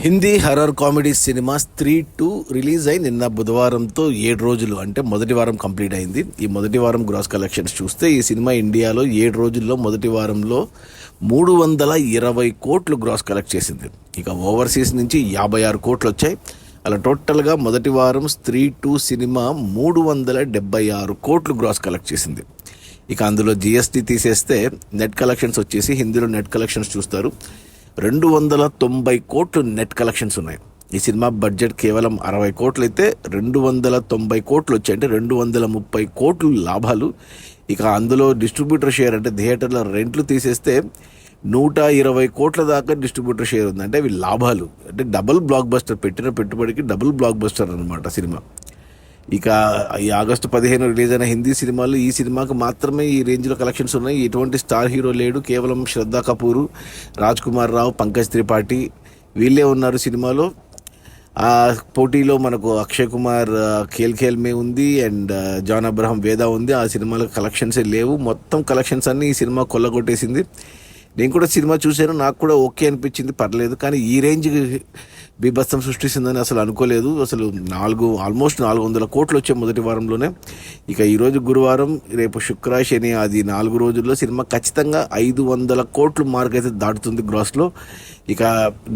Hindi horror comedy cinema స్త్రీ 2 release అయి నిన్న బుధవారంతో 7 రోజులు అంటే మొదటి వారం కంప్లీట్ అయింది. ఈ మొదటి వారం గ్రాస్ కలెక్షన్స్ చూస్తే ఈ సినిమా ఇండియాలో 7 రోజుల్లో మొదటి వారంలో 320 కోట్లు గ్రాస్ కలెక్ట్ చేసింది. ఇక ఓవర్సీస్ నుంచి 56 కోట్లు వచ్చాయి. అలా టోటల్గా మొదటి వారం స్త్రీ 2 సినిమా 376 కోట్లు గ్రాస్ కలెక్ట్ చేసింది. ఇక అందులో జిఎస్టీ తీసేస్తే నెట్ కలెక్షన్స్ వచ్చేసి హిందీలో నెట్ కలెక్షన్స్ చూస్తారు 290 కోట్లు నెట్ కలెక్షన్స్ ఉన్నాయి. ఈ సినిమా బడ్జెట్ కేవలం 60 కోట్లు అయితే 290 కోట్లు వచ్చాయి, అంటే 230 కోట్లు లాభాలు. ఇక అందులో డిస్ట్రిబ్యూటర్ షేర్ అంటే థియేటర్ల రెంట్లు తీసేస్తే 120 కోట్ల దాకా డిస్ట్రిబ్యూటర్ షేర్ ఉంది. అంటే అవి లాభాలు, అంటే డబుల్ బ్లాక్ బస్టర్, పెట్టిన పెట్టుబడికి డబుల్ బ్లాక్ బస్టర్ అనమాట సినిమా. ఇక ఈ ఆగస్టు 15 రిలీజ్ అయిన హిందీ సినిమాలు ఈ సినిమాకి మాత్రమే ఈ రేంజ్లో కలెక్షన్స్ ఉన్నాయి. ఎటువంటి స్టార్ హీరో లేడు, కేవలం శ్రద్ధా కపూర్, రాజ్ కుమార్ రావు, పంకజ్ త్రిపాఠి వీళ్ళే ఉన్నారు సినిమాలో. ఆ పోటీలో మనకు అక్షయ్ కుమార్ ఖేల్ ఖేల్ మే ఉంది అండ్ జాన్ అబ్రహం వేదా ఉంది. ఆ సినిమాలో కలెక్షన్సే లేవు, మొత్తం కలెక్షన్స్ అన్నీ ఈ సినిమా కొల్లగొట్టేసింది. నేను కూడా సినిమా చూశాను, నాకు కూడా ఓకే అనిపించింది, పర్లేదు. కానీ ఈ రేంజ్ బీభత్సం సృష్టిస్తుందని అసలు అనుకోలేదు. అసలు ఆల్మోస్ట్ 400 కోట్లు వచ్చాయి మొదటి వారంలోనే. ఇక ఈరోజు గురువారం, రేపు శుక్ర శని అది 4 రోజుల్లో సినిమా ఖచ్చితంగా 500 కోట్లు మార్క్ అయితే దాటుతుంది గ్రాస్లో. ఇక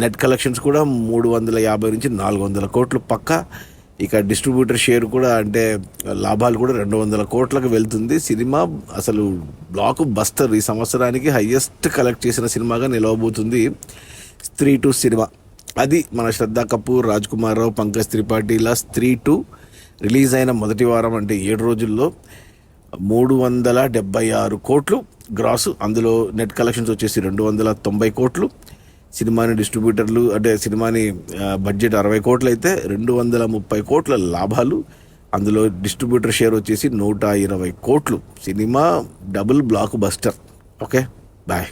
నెట్ కలెక్షన్స్ కూడా 350 నుంచి 400 కోట్లు పక్కా. ఇక డిస్ట్రిబ్యూటర్ షేర్ కూడా అంటే లాభాలు కూడా 200 కోట్లకు వెళ్తుంది. సినిమా అసలు బ్లాక్ బస్టర్, ఈ సంవత్సరానికి హయ్యెస్ట్ కలెక్ట్ చేసిన సినిమాగా నిలవబోతుంది స్త్రీ 2 సినిమా. అది మన శ్రద్ధా కపూర్, రాజ్ కుమార్ రావు, పంకజ్ త్రిపాఠిలా స్త్రీ 2 రిలీజ్ అయిన మొదటి వారం అంటే 7 రోజుల్లో 376 కోట్లు గ్రాస్. అందులో నెట్ కలెక్షన్స్ వచ్చేసి 290 కోట్లు. సినిమాని డిస్ట్రిబ్యూటర్లు అంటే సినిమాని బడ్జెట్ 60 కోట్లు అయితే 230 కోట్ల లాభాలు. అందులో డిస్ట్రిబ్యూటర్ షేర్ వచ్చేసి 120 కోట్లు. Cinema double blockbuster. Okay, bye.